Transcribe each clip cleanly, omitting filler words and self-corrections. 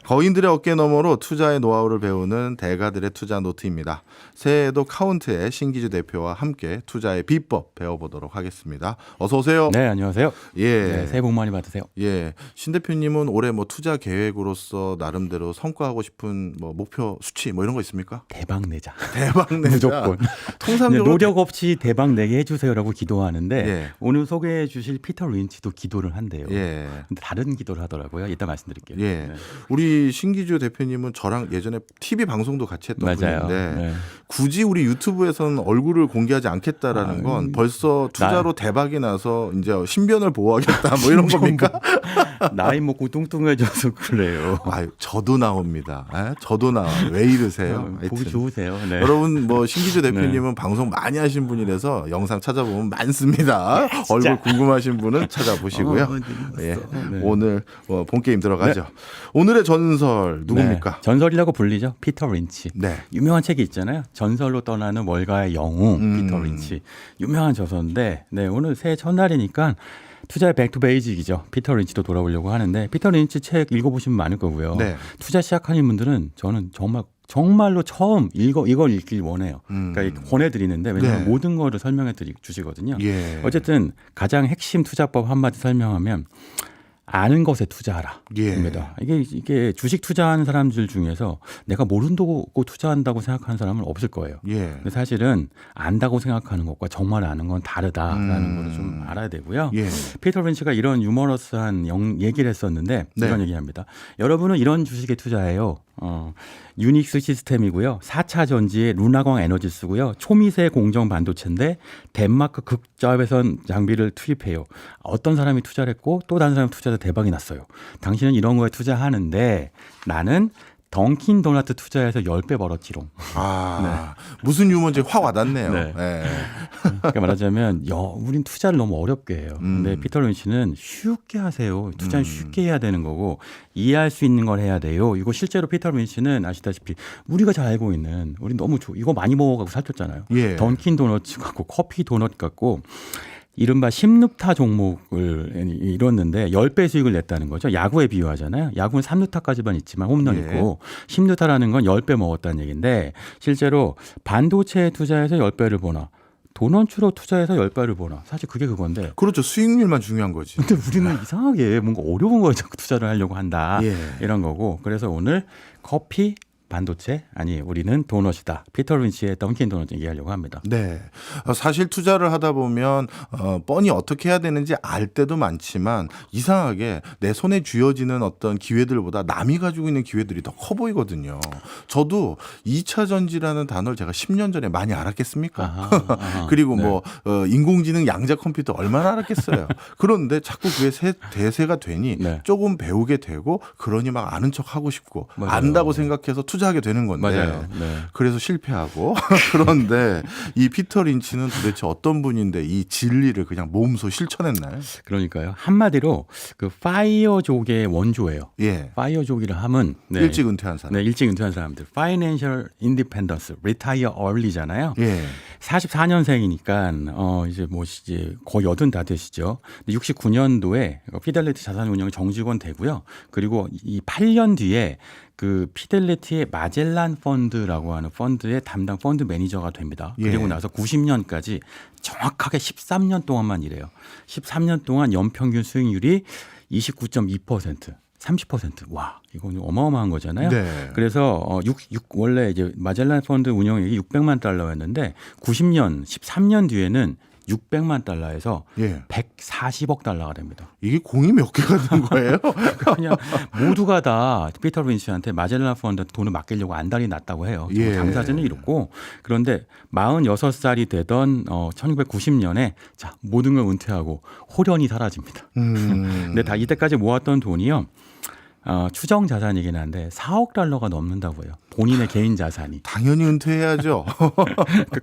거인들의 어깨 너머로 투자의 노하우를 배우는 대가들의 투자 노트입니다. 새해에도 카운트의 신기주 대표와 함께 투자의 비법 배워보도록 하겠습니다. 어서 오세요. 네, 안녕하세요. 예. 네, 새해 복 많이 받으세요. 예. 신 대표님은 올해 뭐 투자 계획으로서 나름대로 성과하고 싶은 뭐 목표 수치 뭐 이런 거 있습니까? 대박 내자. 대박 내자. 무조건. 통상적으로 노력 없이 대박 내게 해주세요라고 기도하는데 예. 오늘 소개해 주실 피터 린치도 기도를 한대요. 예. 근데 다른 기도를 하더라고요. 이따 말씀드릴게요. 예. 네. 우리 신기주 대표님은 저랑 예전에 TV 방송도 같이 했던 맞아요. 분인데 네. 굳이 우리 유튜브에서는 얼굴을 공개하지 않겠다라는 건 벌써 투자로 대박이 나서 이제 신변을 보호하겠다 뭐 이런 겁니까? 나이 먹고 뚱뚱해져서 그래요. 아, 저도 나옵니다. 저도 나와요. 왜 이러세요? 보기 하여튼. 좋으세요. 네. 여러분 뭐 신기주 대표님은 방송 많이 하신 분이라서 영상 찾아보면 많습니다. 얼굴 궁금하신 분은 찾아보시고요. 예. 네. 오늘 본 게임 들어가죠. 오늘의 전설 누굽니까? 네. 전설이라고 불리죠. 피터 린치. 네. 유명한 책이 있잖아요. 전설로 떠나는 월가의 영웅 피터 린치. 유명한 저서인데 네, 오늘 새해 첫날이니까 투자의 백투 베이직이죠. 피터 린치도 돌아오려고 하는데 피터 린치 책 읽어보시면 많을 거고요. 네. 투자 시작하는 분들은 저는 정말로 처음 이걸 읽길 원해요. 그러니까 권해드리는데 왜냐하면 네. 모든 거를 설명해 주시거든요. 예. 어쨌든 가장 핵심 투자법 한마디 설명하면 아는 것에 투자하라. 예. 입니다. 이게 주식 투자하는 사람들 중에서 내가 모른다고 투자한다고 생각하는 사람은 없을 거예요. 예. 근데 사실은 안다고 생각하는 것과 정말 아는 건 다르다라는 걸 좀 알아야 되고요. 예. 피터 린치가 이런 유머러스한 얘기를 했었는데 네. 이런 얘기합니다. 여러분은 이런 주식에 투자해요. 유닉스 시스템이고요. 4차 전지에 루나광 에너지 쓰고요. 초미세 공정 반도체인데 덴마크 극저배선 장비를 투입해요. 어떤 사람이 투자를 했고 또 다른 사람이 투자해서 대박이 났어요. 당신은 이런 거에 투자하는데 나는 던킨 도너트 투자해서 10배 벌었지롱. 무슨 유머인지 확 와닿네요. 네. 예. 그러니까 말하자면 우린 투자를 너무 어렵게 해요. 근데 피터 린치는 쉽게 하세요. 투자는 쉽게 해야 되는 거고 이해할 수 있는 걸 해야 돼요. 이거 실제로 피터 린치는 아시다시피 우리가 잘 알고 있는 우리 너무 이거 많이 먹어가고 살쪘잖아요. 예. 던킨 도너츠 같고 커피 도넛 같고 이른바 10루타 종목을 이뤘는데 10배 수익을 냈다는 거죠. 야구에 비유하잖아요. 야구는 3루타까지만 있지만 홈런 있고 10루타라는 건 10배 먹었다는 얘기인데 실제로 반도체에 투자해서 10배를 보나 도넛으로 투자해서 10배를 보나 사실 그게 그건데 그렇죠. 수익률만 중요한 거지. 근데 우리는 이상하게 뭔가 어려운 거에 자꾸 투자를 하려고 한다. 예. 이런 거고 그래서 오늘 커피 반도체 아니 우리는 도넛이다. 피터 린치의 던킨 도넛 얘기하려고 합니다. 네. 사실 투자를 하다 보면 뻔히 어떻게 해야 되는지 알 때도 많지만 이상하게 내 손에 쥐어지는 어떤 기회들보다 남이 가지고 있는 기회들이 더 커 보이거든요. 저도 2차 전지라는 단어를 제가 10년 전에 많이 알았겠습니까? 그리고 네. 뭐 인공지능 양자 컴퓨터 얼마나 알았겠어요. 그런데 자꾸 그게 대세가 되니 네. 조금 배우게 되고 그러니 막 아는 척 하고 싶고 맞아요. 안다고 생각해서 투자하게 되는 건데 맞아요. 네. 그래서 실패하고 그런데 이 피터 린치는 도대체 어떤 분인데 이 진리를 그냥 몸소 실천했나요? 그러니까요. 한마디로 그 파이어족의 원조예요. 예. 파이어족이라 함은 네. 일찍 은퇴한 사람. 네, 일찍 은퇴한 사람들. Financial Independence, Retire Early잖아요. 예. 44년생이니까 이제 거의 80 다 되시죠. 69년도에 피델리티 자산운용이 정직원 되고요. 그리고 이 8년 뒤에 그 피델리티의 마젤란 펀드라고 하는 펀드의 담당 펀드 매니저가 됩니다. 예. 그리고 나서 90년까지 정확하게 13년 동안만 일해요. 13년 동안 연평균 수익률이 29.2%. 30%. 와, 이건 어마어마한 거잖아요. 네. 그래서 원래 이제 마젤란 펀드 운영액이 600만 달러였는데 90년, 13년 뒤에는 600만 달러에서 예. 140억 달러가 됩니다. 이게 공이 몇 개가 된 거예요? 그냥 모두가 다 피터 린치한테 마젤란 펀드 돈을 맡기려고 안달이 났다고 해요. 예. 당사자는 이렇고 그런데 46살이 되던 1990년에 자 모든 걸 은퇴하고 홀연히 사라집니다. 근데 다 이때까지 모았던 돈이요. 추정 자산이긴 한데 4억 달러가 넘는다고 해요. 본인의 개인 자산이. 당연히 은퇴해야죠.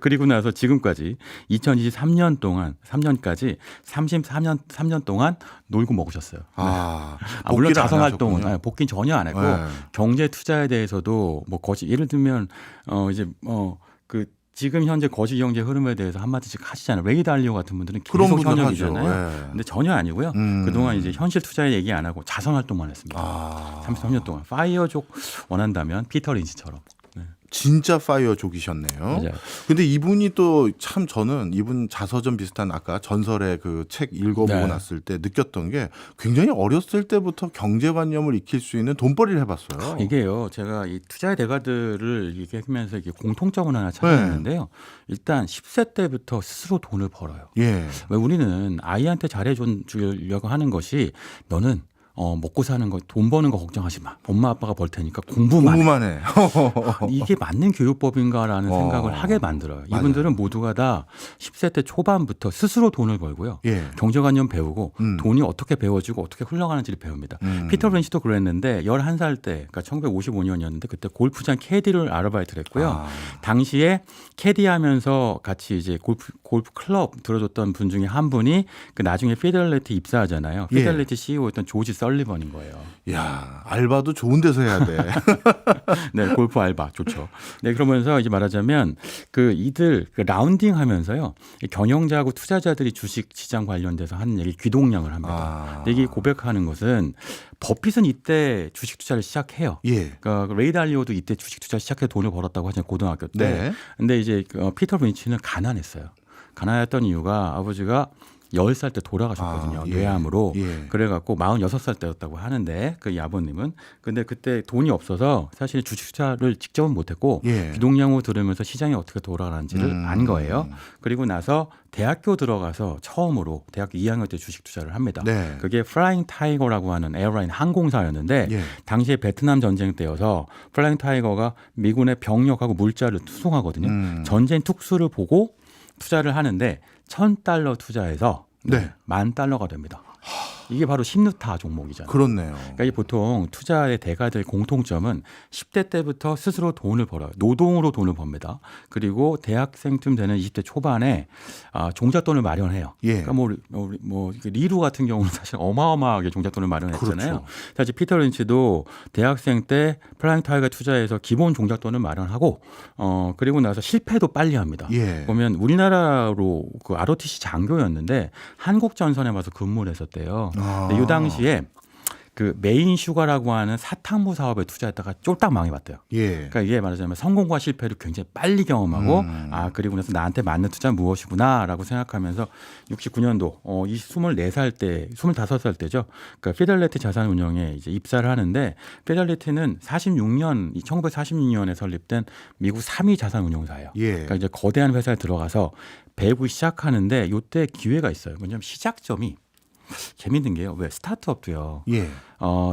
그리고 나서 지금까지 2023년 동안 3년까지 3년 동안 놀고 먹으셨어요. 복귀를 물론 안 자선 활동은 하셨군요. 복귀 전혀 안 했고 네. 경제 투자에 대해서도 뭐 예를 들면 그 지금 현재 거시 경제 흐름에 대해서 한마디씩 하시잖아요. 레이 달리오 같은 분들은 그런 계속 분들 현역이잖아요. 하죠. 예. 근데 전혀 아니고요. 그동안 이제 현실 투자에 얘기 안 하고 자선 활동만 했습니다. 33년 동안 파이어족 원한다면 피터 린치처럼. 네. 진짜 파이어족이셨네요. 맞아요. 근데 이분이 또 참 저는 이분 자서전 비슷한 아까 전설의 그 책 읽어보고 네. 났을 때 느꼈던 게 굉장히 어렸을 때부터 경제관념을 익힐 수 있는 돈벌이를 해봤어요. 이게요. 제가 이 투자의 대가들을 얘기하면서 이게 공통점을 하나 찾았는데요. 일단 10세 때부터 스스로 돈을 벌어요. 예. 왜 우리는 아이한테 잘해주려고 하는 것이 너는 먹고 사는 거, 돈 버는 거 걱정하지 마. 엄마 아빠가 벌 테니까 공부만 해. 공부만 해. 이게 맞는 교육법인가라는 생각을 하게 만들어요. 맞아요. 이분들은 모두가 다 10세 때 초반부터 스스로 돈을 벌고요. 예. 경제관념 배우고 돈이 어떻게 배워지고 어떻게 흘러가는지를 배웁니다. 피터 린치도 그랬는데 11살 때, 그러니까 1955년이었는데 그때 골프장 캐디를 아르바이트를 했고요. 당시에 캐디하면서 같이 이제 골프 클럽 들어줬던 분 중에 한 분이 그 나중에 피델리티 입사하잖아요. 예. 피델리티 CEO였던 조지 설리번인 거예요. 야, 알바도 좋은 데서 해야 돼. 네, 골프 알바 좋죠. 네, 그러면서 이제 말하자면 그 이들 그 라운딩 하면서요. 경영자하고 투자자들이 주식 시장 관련돼서 하는 얘기 귀동냥을 합니다. 근데 이게 고백하는 것은 버핏은 이때 주식 투자를 시작해요. 예. 그러니까 레이 달리오도 이때 주식 투자 시작해 돈을 벌었다고 하잖아요. 고등학교 때. 네. 근데 이제 피터 린치는 가난했어요. 가난했던 이유가 아버지가 10살 때 돌아가셨거든요. 뇌암으로. 예. 그래갖고 46살 때였다고 하는데 그 아버님은. 근데 그때 돈이 없어서 사실 주식 투자를 직접은 못했고 예. 귀동냥으로 들으면서 시장이 어떻게 돌아가는지를 안 거예요. 그리고 나서 대학교 들어가서 처음으로 대학교 2학년 때 주식 투자를 합니다. 네. 그게 플라잉 타이거라고 하는 에어라인 항공사였는데 예. 당시에 베트남 전쟁 때여서 플라잉 타이거가 미군의 병력하고 물자를 투송하거든요. 전쟁 특수를 보고 투자를 하는데 $1,000 투자해서 네. $10,000가 됩니다. 이게 바로 신누타 종목이잖아요. 그렇네요. 그러니까 이 보통 투자의 대가들 공통점은 10대 때부터 스스로 돈을 벌어요. 노동으로 돈을 법니다. 그리고 대학생쯤 되는 20대 초반에 종잣돈을 마련해요. 예. 그러니까 리루 같은 경우는 사실 어마어마하게 종잣돈을 마련했잖아요. 그렇죠. 사실 피터 린치도 대학생 때 플라잉 타이거 투자해서 기본 종잣돈을 마련하고 그리고 나서 실패도 빨리 합니다. 예. 보면 우리나라로 그 ROTC 장교였는데 한국전선에 와서 근무를 했었대요. 근데 이 당시에 그 메인 슈가라고 하는 사탕무 사업에 투자했다가 쫄딱 망해봤대요. 예. 그러니까 이게 말하자면 성공과 실패를 굉장히 빨리 경험하고 그리고 나서 나한테 맞는 투자는 무엇이구나라고 생각하면서 69년도 이 24살 때, 25살 때죠. 그러니까 피델리티 자산운용에 이제 입사를 하는데 피델리티는 1946년에 설립된 미국 3위 자산운용사예요. 예. 그러니까 이제 거대한 회사에 들어가서 배우기 시작하는데 이때 기회가 있어요. 왜냐하면 시작점이 재밌는 게요. 왜 스타트업도요. 예.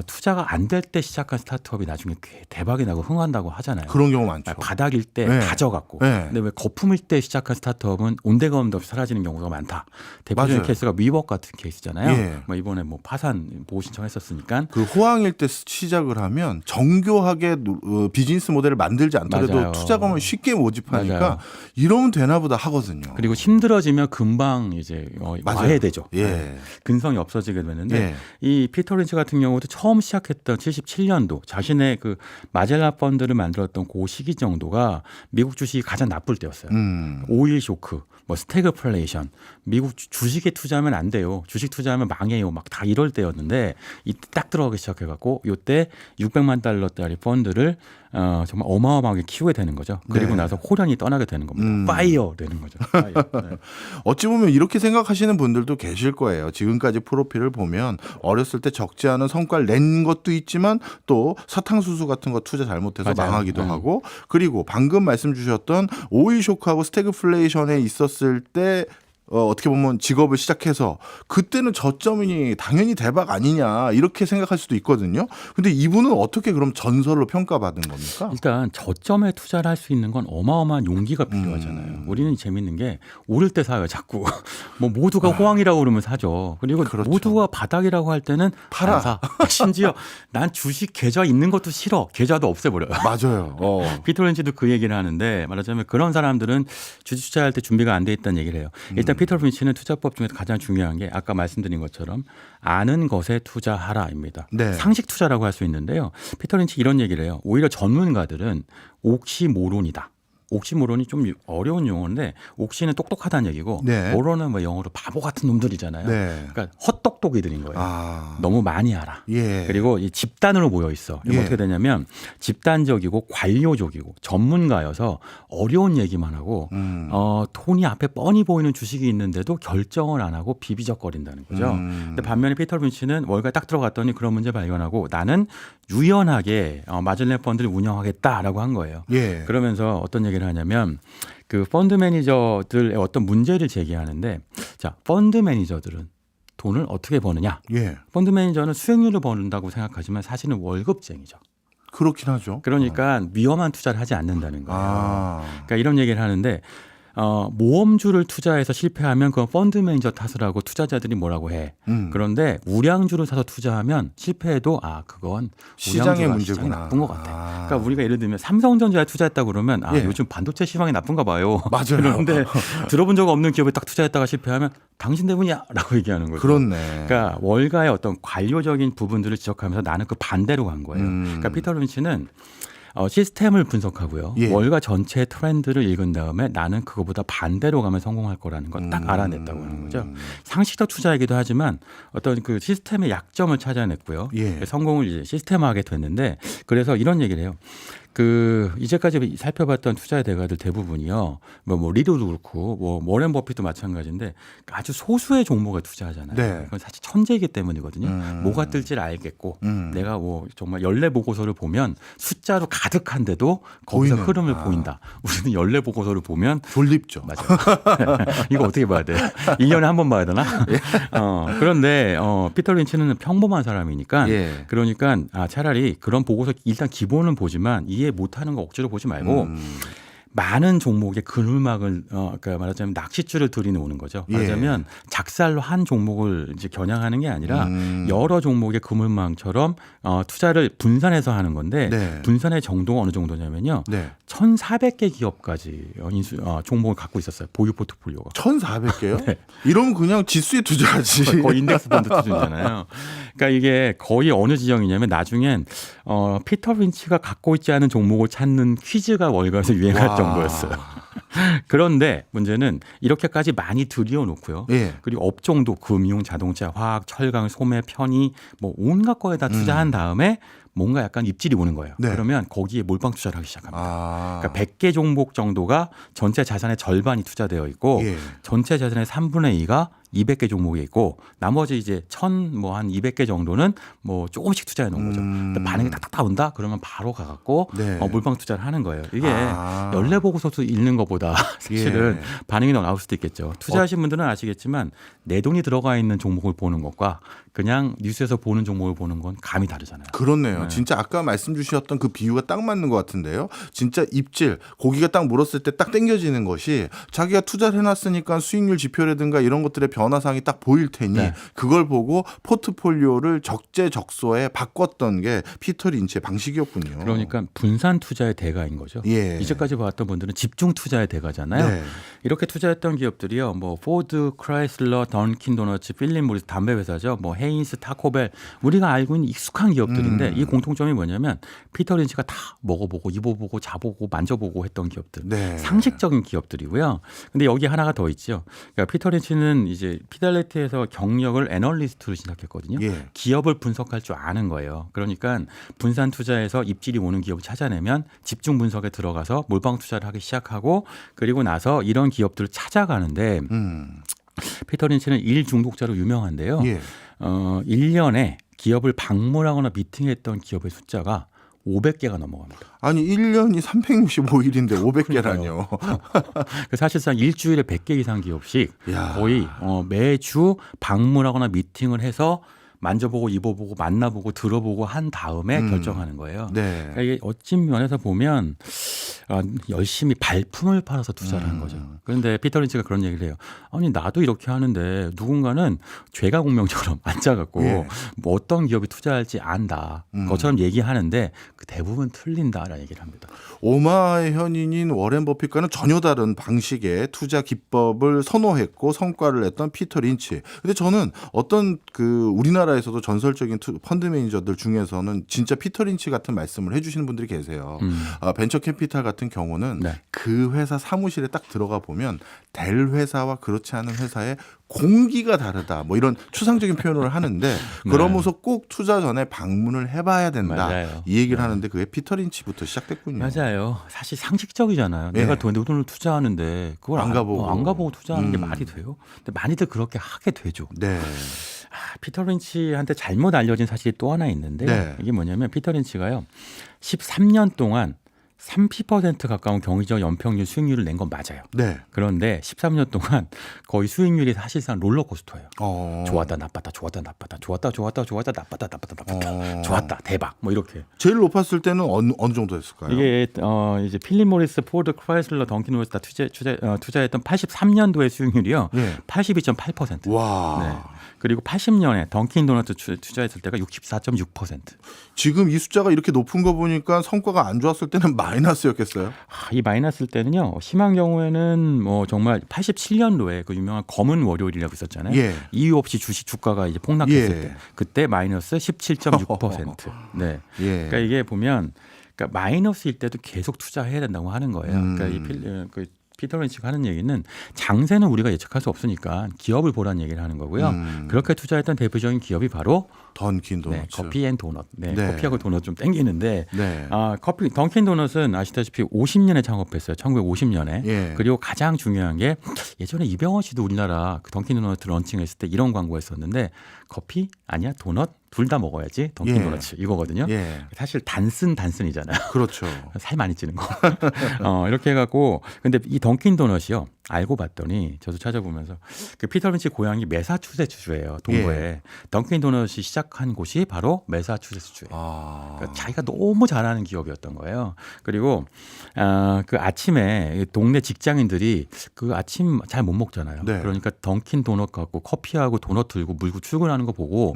투자가 안 될 때 시작한 스타트업이 나중에 대박이 나고 흥한다고 하잖아요. 그런 경우 많죠. 바닥일 때 네. 다져갖고. 네. 근데 왜 거품일 때 시작한 스타트업은 온데감도 없이 사라지는 경우가 많다. 대표적인 맞아요. 케이스가 위버 같은 케이스잖아요. 예. 이번에 파산 보호 신청했었으니까. 그 호황일 때 시작을 하면 정교하게 비즈니스 모델을 만들지 않더라도 맞아요. 투자금을 쉽게 모집하니까 맞아요. 이러면 되나 보다 하거든요. 그리고 힘들어지면 금방 이제 맞아요. 와해되죠. 예. 근성이 없어지게 되는데 예. 이 피터 린치 같은 경우도 처음 시작했던 77년도 자신의 그 마젤란 펀드를 만들었던 그 시기 정도가 미국 주식이 가장 나쁠 때였어요. 오일 쇼크, 스태그플레이션, 미국 주식에 투자하면 안 돼요. 주식 투자하면 망해요. 막 다 이럴 때였는데 이때 딱 들어가기 시작해갖고 이때 $600만 펀드를 정말 어마어마하게 키우게 되는 거죠. 그리고 네. 나서 호련히 떠나게 되는 겁니다. 파이어 되는 거죠. 파이어. 네. 어찌 보면 이렇게 생각하시는 분들도 계실 거예요. 지금까지 프로필을 보면 어렸을 때 적지 않은 성과를 낸 것도 있지만 또 사탕수수 같은 거 투자 잘못해서 맞아요. 망하기도 하고 그리고 방금 말씀 주셨던 오일 쇼크하고 스태그플레이션에 있었을 때 어떻게 보면 직업을 시작해서 그때는 저점이 당연히 대박 아니냐 이렇게 생각할 수도 있거든요. 근데 이분은 어떻게 그럼 전설로 평가받은 겁니까? 일단 저점에 투자를 할 수 있는 건 어마어마한 용기가 필요하잖아요. 우리는 재밌는 게 오를 때 사요 자꾸. 모두가 호황이라고 그러면 사죠. 그리고 그렇죠. 모두가 바닥이라고 할 때는 팔아. 안 사. 심지어 난 주식 계좌 있는 것도 싫어. 계좌도 없애버려요. 맞아요. 피터 린치도 그 얘기를 하는데 말하자면 그런 사람들은 주식 투자할 때 준비가 안 돼 있다는 얘기를 해요. 일단 피터 린치는 투자법 중에서 가장 중요한 게 아까 말씀드린 것처럼 아는 것에 투자하라입니다. 네. 상식 투자라고 할 수 있는데요. 피터 린치 이런 얘기를 해요. 오히려 전문가들은 옥시모론이다. 옥시모론이 좀 어려운 용어인데 옥시는 똑똑하다는 얘기고 네. 모론은 뭐 영어로 바보 같은 놈들이잖아요. 네. 그러니까 헛똑똑이들인 거예요. 아. 너무 많이 알아. 예. 그리고 이 집단으로 모여 있어. 이거 예. 어떻게 되냐면 집단적이고 관료적이고 전문가여서 어려운 얘기만 하고 돈이 앞에 뻔히 보이는 주식이 있는데도 결정을 안 하고 비비적거린다는 거죠. 근데 반면에 피터 린치는 월가에 딱 들어갔더니 그런 문제 발견하고 나는 유연하게 마즐렌 펀드를 운영하겠다라고 한 거예요. 예. 그러면서 어떤 얘기를 하냐면 그 펀드 매니저들의 어떤 문제를 제기하는데 자, 펀드 매니저들은 돈을 어떻게 버느냐? 예. 펀드 매니저는 수익률을 버는다고 생각하지만 사실은 월급쟁이죠. 그렇긴 하죠. 그러니까 위험한 투자를 하지 않는다는 거예요. 아. 그러니까 이런 얘기를 하는데 모험주를 투자해서 실패하면 그건 펀드 매니저 탓을 하고 투자자들이 뭐라고 해. 그런데 우량주를 사서 투자하면 실패해도 그건 시장의 우량주가 문제구나. 시장이 나쁜 것 같아. 그러니까 우리가 예를 들면 삼성전자에 투자했다 그러면 예. 요즘 반도체 시황이 나쁜가 봐요. 맞아요. 그런데 들어본 적 없는 기업에 딱 투자했다가 실패하면 당신 때문이야라고 얘기하는 거죠. 그렇네. 그러니까 월가의 어떤 관료적인 부분들을 지적하면서 나는 그 반대로 간 거예요. 그러니까 피터 린치는 시스템을 분석하고요. 예. 월가 전체의 트렌드를 읽은 다음에 나는 그거보다 반대로 가면 성공할 거라는 걸 딱 알아냈다고 하는 거죠. 상식적 투자이기도 하지만 어떤 그 시스템의 약점을 찾아냈고요. 예. 성공을 이제 시스템화하게 됐는데 그래서 이런 얘기를 해요. 그 이제까지 살펴봤던 투자의 대가들 대부분이요. 뭐 리도도 그렇고 뭐 워렌 버핏도 마찬가지인데 아주 소수의 종목에 투자하잖아요. 네. 그건 사실 천재이기 때문이거든요. 뭐가 뜰지를 알겠고 내가 뭐 정말 연례 보고서를 보면 숫자로 가득한데도 거기서 보이는. 흐름을 보인다. 우리는 연례 보고서를 보면 졸립죠. 맞아요. 이거 어떻게 봐야 돼? 1년에 한 번 봐야 되나? 그런데 피터 린치는 평범한 사람이니까 예. 그러니까 차라리 그런 보고서 일단 기본은 보지만 이해 못하는 거 억지로 보지 말고 많은 종목의 그늘막을 그러니까 말하자면 낚싯줄을 들이놓는 거죠. 예. 말하자면 작살로 한 종목을 이제 겨냥하는 게 아니라 여러 종목의 그물망처럼 투자를 분산해서 하는 건데 네. 분산의 정도가 어느 정도냐면요. 네. 1,400개 기업까지 종목을 갖고 있었어요. 보유 포트폴리오가. 1,400개요? 네. 이러면 그냥 지수에 투자하지. 거의 인덱스 펀드 수준이잖아요. 그러니까 이게 거의 어느 지경이냐면 나중엔 피터 린치가 갖고 있지 않은 종목을 찾는 퀴즈가 월가에서 유행할 와. 정도였어요. 그런데 문제는 이렇게까지 많이 들여놓고요. 예. 그리고 업종도 금융, 자동차, 화학, 철강, 소매, 편의 뭐 온갖 거에다 투자한 다음에 뭔가 약간 입질이 오는 거예요. 네. 그러면 거기에 몰빵 투자를 하기 시작합니다. 그러니까 100개 종목 정도가 전체 자산의 절반이 투자되어 있고 예. 전체 자산의 3분의 2가 200개 종목에 있고 나머지 이제 뭐 한 200개 정도는 뭐 조금씩 투자해 놓은 거죠. 근데 반응이 딱딱 온다 그러면 바로 가갖고 네. 몰빵 투자를 하는 거예요. 이게 아. 연례 보고서도 읽는 것보다 사실은 예. 반응이 더 나올 수도 있겠죠. 투자하신 분들은 아시겠지만 내 돈이 들어가 있는 종목을 보는 것과 그냥 뉴스에서 보는 종목을 보는 건 감이 다르잖아요. 그렇네요. 진짜 아까 말씀 주셨던 그 비유가 딱 맞는 것 같은데요. 진짜 입질, 고기가 딱 물었을 때 딱 당겨지는 것이 자기가 투자를 해놨으니까 수익률 지표라든가 이런 것들의 변화상이 딱 보일 테니 네. 그걸 보고 포트폴리오를 적재적소에 바꿨던 게 피터 린치의 방식이었군요. 그러니까 분산 투자의 대가인 거죠. 예. 이제까지 봤던 분들은 집중 투자의 대가잖아요. 네. 이렇게 투자했던 기업들이요. 뭐 포드, 크라이슬러, 던킨 도너츠, 필립 모리스 담배 회사죠. 뭐 헤인스, 타코벨 우리가 알고 있는 익숙한 기업들인데 이 공통점이 뭐냐면 피터 린치가 다 먹어보고 입어보고 자보고 만져보고 했던 기업들. 네. 상식적인 기업들이고요. 근데 여기 하나가 더 있죠. 그러니까 피터 린치는 이제 피델리티에서 경력을 애널리스트로 시작했거든요. 예. 기업을 분석할 줄 아는 거예요. 그러니까 분산 투자에서 입질이 오는 기업을 찾아내면 집중 분석에 들어가서 몰빵 투자를 하기 시작하고 그리고 나서 이런 기업들을 찾아가는데 피터 린치는 일 중독자로 유명한데요. 예. 1년에 기업을 방문하거나 미팅했던 기업의 숫자가 500개가 넘어갑니다. 아니 1년이 365일인데 500개라뇨. 사실상 일주일에 100개 이상 기업씩 야. 거의 매주 방문하거나 미팅을 해서 만져보고 입어보고 만나보고 들어보고 한 다음에 결정하는 거예요. 네. 그러니까 이게 어찐 면에서 보면 열심히 발품을 팔아서 투자를 한 거죠. 그런데 피터 린치가 그런 얘기를 해요. 아니 나도 이렇게 하는데 누군가는 죄가 공명처럼 앉아갖고 예. 뭐 어떤 기업이 투자할지 안다. 것처럼 얘기하는데 그 대부분 틀린다라는 얘기를 합니다. 오마의 현인인 워렌 버핏과는 전혀 다른 방식의 투자 기법을 선호했고 성과를 냈던 피터 린치. 근데 저는 어떤 그 우리나라에서도 전설적인 펀드 매니저들 중에서는 진짜 피터 린치 같은 말씀을 해주시는 분들이 계세요. 벤처 캐피탈 같은 같은 경우는 네. 그 회사 사무실에 딱 들어가 보면 델 회사와 그렇지 않은 회사의 공기가 다르다. 뭐 이런 추상적인 표현을 하는데 그러면서 꼭 투자 전에 방문을 해봐야 된다. 맞아요. 이 얘기를 하는데 그게 피터 린치부터 시작됐군요. 맞아요. 사실 상식적이잖아요. 네. 내가 돈을 투자하는데 그걸 안 가보고. 안 가보고 투자하는 게 말이 돼요. 근데 많이들 그렇게 하게 되죠. 네. 피터 린치한테 잘못 알려진 사실이 또 하나 있는데 네. 이게 뭐냐면 피터 린치가요 13년 동안 30% 가까운 경제적 연평균 수익률을 낸 건 맞아요. 네. 그런데 13년 동안 거의 수익률이 사실상 롤러코스터예요. 어. 좋았다 나빴다 좋았다 나빴다 좋았다 좋았다 좋았다 나빴다 나빴다 나빴다 좋았다 대박 뭐 이렇게. 제일 높았을 때는 어느 정도 됐을까요? 이게 이제 필립 모리스, 포드, 크라이슬러, 던킨 로버츠 다 투자했던 83년도의 수익률이요. 예. 82.8%. 와. 네. 그리고 80년에 던킨 도너트 투자했을 때가 64.6%. 지금 이 숫자가 이렇게 높은 거 보니까 성과가 안 좋았을 때는 마이너스였겠어요? 이 마이너스일 때는요. 심한 경우에는 뭐 정말 87년도에 그 유명한 검은 월요일이라고 있었잖아요. 예. 이유 없이 주가가 이제 폭락했을 예. 때 그때 마이너스 17.6%. 네. 예. 그러니까 이게 보면 그러니까 마이너스일 때도 계속 투자해야 된다고 하는 거예요. 그러니까 피터 린치가 하는 얘기는 장세는 우리가 예측할 수 없으니까 기업을 보라는 얘기를 하는 거고요. 그렇게 투자했던 대표적인 기업이 바로 던킨 도너츠. 네, 커피 앤 도넛. 네, 네. 커피하고 도넛 좀 땡기는데 네. 던킨 도넛은 아시다시피 50년에 창업했어요. 1950년에. 예. 그리고 가장 중요한 게 예전에 이병헌 씨도 우리나라 그 던킨 도넛 런칭했을 때 이런 광고했었는데 커피 아니야 도넛 둘 다 먹어야지 던킨 예. 도넛 이거거든요. 예. 사실 단순이잖아요. 그렇죠. 살 많이 찌는 거. 이렇게 해갖고 근데 이 던킨 도넛이요. 알고 봤더니 저도 찾아보면서 그 피터 린치 고향이 매사추세츠주예요. 동부에. 예. 던킨 도넛이 시작한 곳이 바로 매사추세츠주예요. 그러니까 자기가 너무 잘하는 기업이었던 거예요. 그리고 그 아침에 동네 직장인들이 그 아침 잘 못 먹잖아요. 네. 그러니까 던킨 도넛 갖고 커피하고 도넛 들고 물고 출근하는 거 보고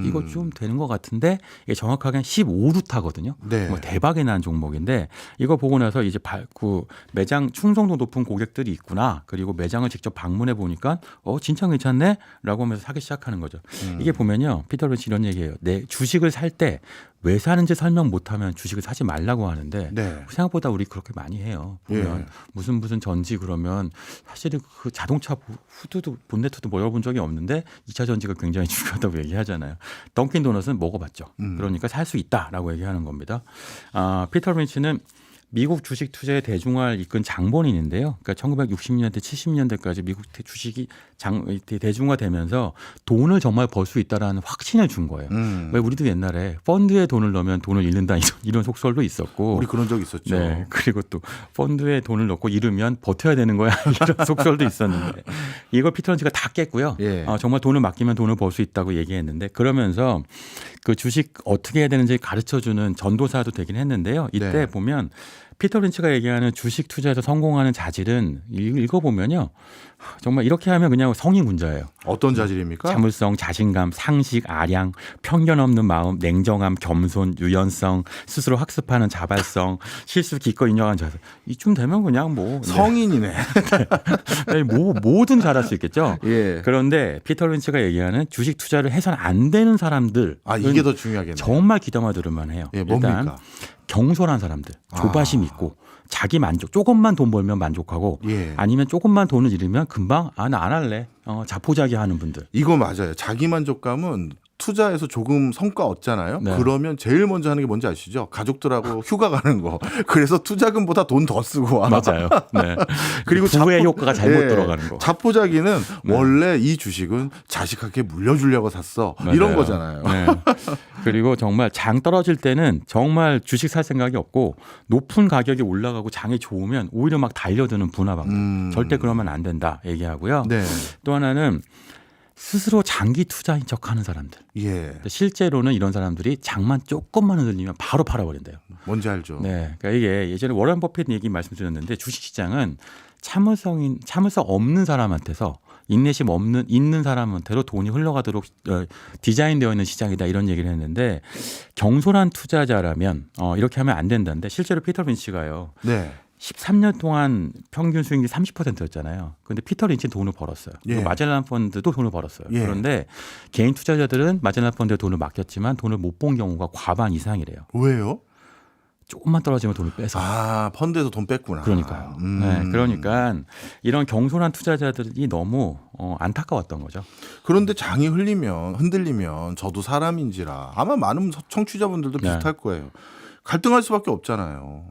이거 좀 되는 것 같은데 이게 정확하게 15루타거든요. 네. 뭐 대박이 난 종목인데 이거 보고 나서 이제 그 매장 충성도 높은 고객들이 있구나. 그리고 매장을 직접 방문해 보니까 진짜 괜찮네라고 하면서 사기 시작하는 거죠. 이게 보면요, 피터 린치 이런 얘기예요. 내 주식을 살 때 왜 사는지 설명 못하면 주식을 사지 말라고 하는데 네. 생각보다 우리 그렇게 많이 해요. 보면 예. 무슨 전지 그러면 사실은 그 자동차 후드도 본네트도 열어본 적이 없는데 2차 전지가 굉장히 중요하다고 얘기하잖아요. 던킨 도넛은 먹어봤죠. 그러니까 살 수 있다라고 얘기하는 겁니다. 피터 린치는 미국 주식 투자의 대중화를 이끈 장본인인데요. 그러니까 1960년대, 70년대까지 미국 주식이 대중화되면서 돈을 정말 벌 수 있다라는 확신을 준 거예요. 왜 우리도 옛날에 펀드에 돈을 넣으면 돈을 잃는다 이런 속설도 있었고, 우리 그런 적 있었죠. 네, 그리고 또 펀드에 돈을 넣고 잃으면 버텨야 되는 거야 이런 속설도 있었는데 이걸 피터 린치가 다 깼고요. 예. 정말 돈을 맡기면 돈을 벌 수 있다고 얘기했는데 그러면서 그 주식 어떻게 해야 되는지 가르쳐주는 전도사도 되긴 했는데요. 이때 네. 보면 피터 린치가 얘기하는 주식 투자에서 성공하는 자질은 읽어보면요. 정말 이렇게 하면 그냥 성인군자예요. 어떤 자질입니까? 참을성, 자신감, 상식, 아량, 편견 없는 마음, 냉정함, 겸손, 유연성, 스스로 학습하는 자발성, 실수 기꺼이 인정하는 자세. 이쯤 되면 그냥 뭐 성인이네. 네, 뭐든 잘할 수 있겠죠. 예. 그런데 피터 린치가 얘기하는 주식 투자를 해서는 안 되는 사람들 이게 더 중요하겠네요. 정말 귀담아 들을만 해요. 예, 일단 뭡니까? 경솔한 사람들, 조바심 있고 자기 만족, 조금만 돈 벌면 만족하고 예. 아니면 조금만 돈을 잃으면 금방 나 안 할래. 자포자기 하는 분들. 이거 맞아요. 자기 만족감은 투자에서 조금 성과 얻잖아요. 네. 그러면 제일 먼저 하는 게 뭔지 아시죠? 가족들하고 휴가 가는 거. 그래서 투자금보다 돈 더 쓰고 와. 맞아요. 네. 그리고 부의 효과가 잘못 예, 들어가는 거. 자포자기는 네. 원래 이 주식은 자식한테 물려주려고 샀어. 이런 맞아요. 거잖아요. 네. 그리고 정말 장 떨어질 때는 정말 주식 살 생각이 없고 높은 가격이 올라가고 장이 좋으면 오히려 막 달려드는 분화방법. 절대 그러면 안 된다 얘기하고요. 네. 또 하나는 스스로 장기 투자인 척하는 사람들. 예. 실제로는 이런 사람들이 장만 조금만 흔들리면 바로 팔아버린대요. 뭔지 알죠? 네, 그러니까 이게 예전에 워런 버핏 얘기 말씀드렸는데 주식시장은 참을성 없는 사람한테서 인내심 있는 사람한테로 돈이 흘러가도록 디자인되어 있는 시장이다 이런 얘기를 했는데 경솔한 투자자라면 이렇게 하면 안 된다는데 실제로 피터 린치가요. 네. 13년 동안 평균 수익률이 30%였잖아요. 그런데 피터 린치는 돈을 벌었어요. 예. 그리고 마젤란 펀드도 돈을 벌었어요. 예. 그런데 개인 투자자들은 마젤란 펀드에 돈을 맡겼지만 돈을 못 본 경우가 과반 이상이래요. 왜요? 조금만 떨어지면 돈을 뺏어. 아, 펀드에서 돈 뺐구나. 그러니까요. 네, 그러니까 이런 경솔한 투자자들이 너무 안타까웠던 거죠. 그런데 장이 흔들리면 저도 사람인지라 아마 많은 청취자분들도 네. 비슷할 거예요. 갈등할 수밖에 없잖아요.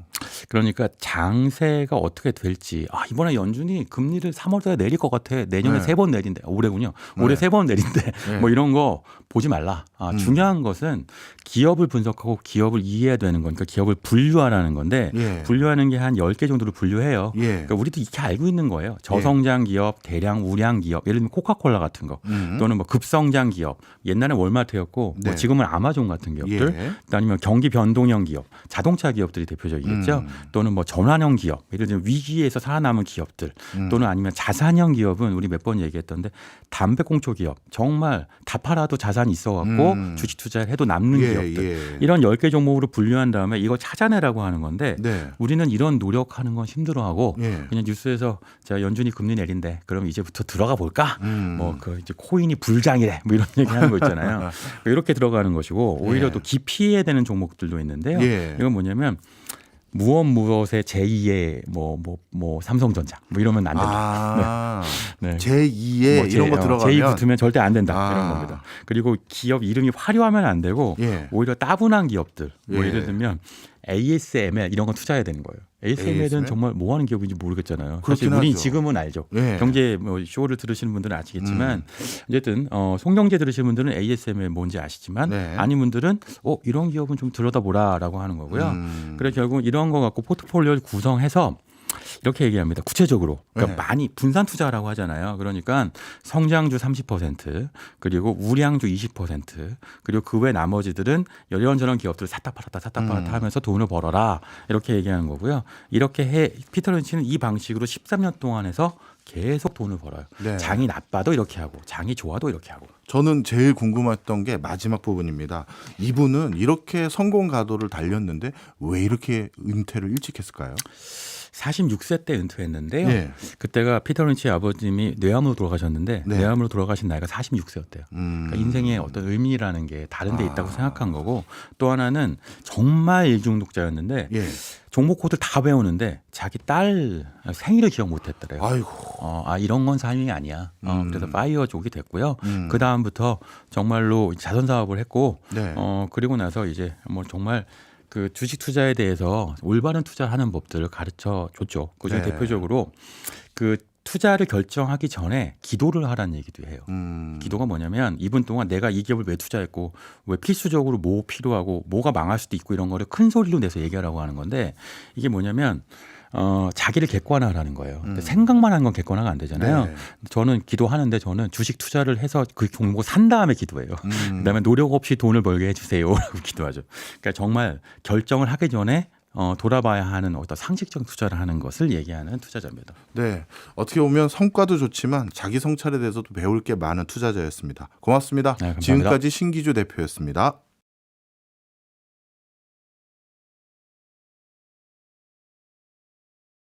그러니까 장세가 어떻게 될지 이번에 연준이 금리를 3월달에 내릴 것 같아. 내년에 네. 3번 내린대. 올해군요. 올해 네. 3번 내린대. 네. 뭐 이런 거 보지 말라. 중요한 것은 기업을 분석하고 기업을 이해해야 되는 거니까 기업을 분류하라는 건데 예. 분류하는 게 한 10개 정도를 분류해요. 예. 그러니까 우리도 이렇게 알고 있는 거예요. 저성장 기업, 대량 우량 기업, 예를 들면 코카콜라 같은 거, 또는 뭐 급성장 기업. 옛날에 월마트였고 네. 뭐 지금은 아마존 같은 기업들, 예. 또 아니면 경기 변동형 기업, 자동차 기업들이 대표적이겠죠. 또는 뭐 전환형 기업, 예를 들면 위기에서 살아남은 기업들, 또는 아니면 자산형 기업은 우리 몇 번 얘기했던데 담배꽁초 기업, 정말 다 팔아도 자산이 있어갖고 주식 투자를 해도 남는 예, 기업들. 예. 이런 10개 종목으로 분류한 다음에 이걸 찾아내라고 하는 건데 네. 우리는 이런 노력하는 건 힘들어하고 예. 그냥 뉴스에서 자 연준이 금리 내린대. 그럼 이제부터 들어가 볼까? 뭐 그 이제 코인이 불장이래. 뭐 이런 얘기하는 거 있잖아요. 이렇게 들어가는 것이고 오히려 예. 또 기피해야 되는 종목들도 있는데요. 예. 이건 뭐냐면 무엇의 제2의 뭐 삼성전자 뭐 이러면 안 된다. 아, 네. 제2에 뭐 이런 거 들어가면 제2 붙으면 절대 안 된다. 아. 이런 겁니다. 그리고 기업 이름이 화려하면 안 되고 예. 오히려 따분한 기업들 뭐 예. 예를 들면 ASML 이런 건 투자해야 되는 거예요. ASML은 ASML? 정말 뭐 하는 기업인지 모르겠잖아요. 그렇긴 사실 우리 하죠. 지금은 알죠. 예. 경제 뭐 쇼를 들으시는 분들은 아시겠지만 어쨌든 송경제 들으시는 분들은 ASML 뭔지 아시지만 네. 아닌 분들은 이런 기업은 좀 들여다보라라고 하는 거고요. 그래서 결국 이런 거 갖고 포트폴리오를 구성해서 이렇게 얘기합니다. 구체적으로. 그러니까 네. 많이 분산 투자라고 하잖아요. 그러니까 성장주 30% 그리고 우량주 20% 그리고 그 외 나머지들은 이런저런 기업들을 샀다 팔았다 하면서 돈을 벌어라. 이렇게 얘기하는 거고요. 이렇게 피터 린치는 이 방식으로 13년 동안 해서 계속 돈을 벌어요. 네. 장이 나빠도 이렇게 하고 장이 좋아도 이렇게 하고. 저는 제일 궁금했던 게 마지막 부분입니다. 이분은 이렇게 성공 가도를 달렸는데 왜 이렇게 은퇴를 일찍 했을까요? 46세 때 은퇴했는데요. 예. 그때가 피터 린치의 아버님이 뇌암으로 돌아가셨는데 네. 뇌암으로 돌아가신 나이가 46세였대요. 그러니까 인생의 어떤 의미라는 게 다른 데 있다고 생각한 거고 또 하나는 정말 일중독자였는데 예. 종목 코드를 다 배우는데 자기 딸 생일을 기억 못했더래요. 아이고. 이런 건 삶이 아니야. 그래서 파이어족이 됐고요. 그 다음부터 정말로 자선 사업을 했고, 네. 그리고 나서 이제 뭐 정말 그 주식 투자에 대해서 올바른 투자하는 법들을 가르쳐 줬죠. 그중에 네. 대표적으로 그 투자를 결정하기 전에 기도를 하라는 얘기도 해요. 기도가 뭐냐면 이분 동안 내가 이 기업을 왜 투자했고 왜 필수적으로 뭐 필요하고 뭐가 망할 수도 있고 이런 거를 큰 소리로 내서 얘기하라고 하는 건데 이게 뭐냐면 자기를 객관화하라는 거예요. 근데 생각만 한 건 객관화가 안 되잖아요. 네. 저는 기도하는데 저는 주식 투자를 해서 그 종목을 산 다음에 기도해요. 그다음에 노력 없이 돈을 벌게 해주세요라고 기도하죠. 그러니까 정말 결정을 하기 전에 돌아봐야 하는 어떤 상식적 투자를 하는 것을 얘기하는 투자자입니다. 네. 어떻게 보면 성과도 좋지만 자기 성찰에 대해서도 배울 게 많은 투자자였습니다. 고맙습니다. 네, 감사합니다. 지금까지 신기주 대표였습니다.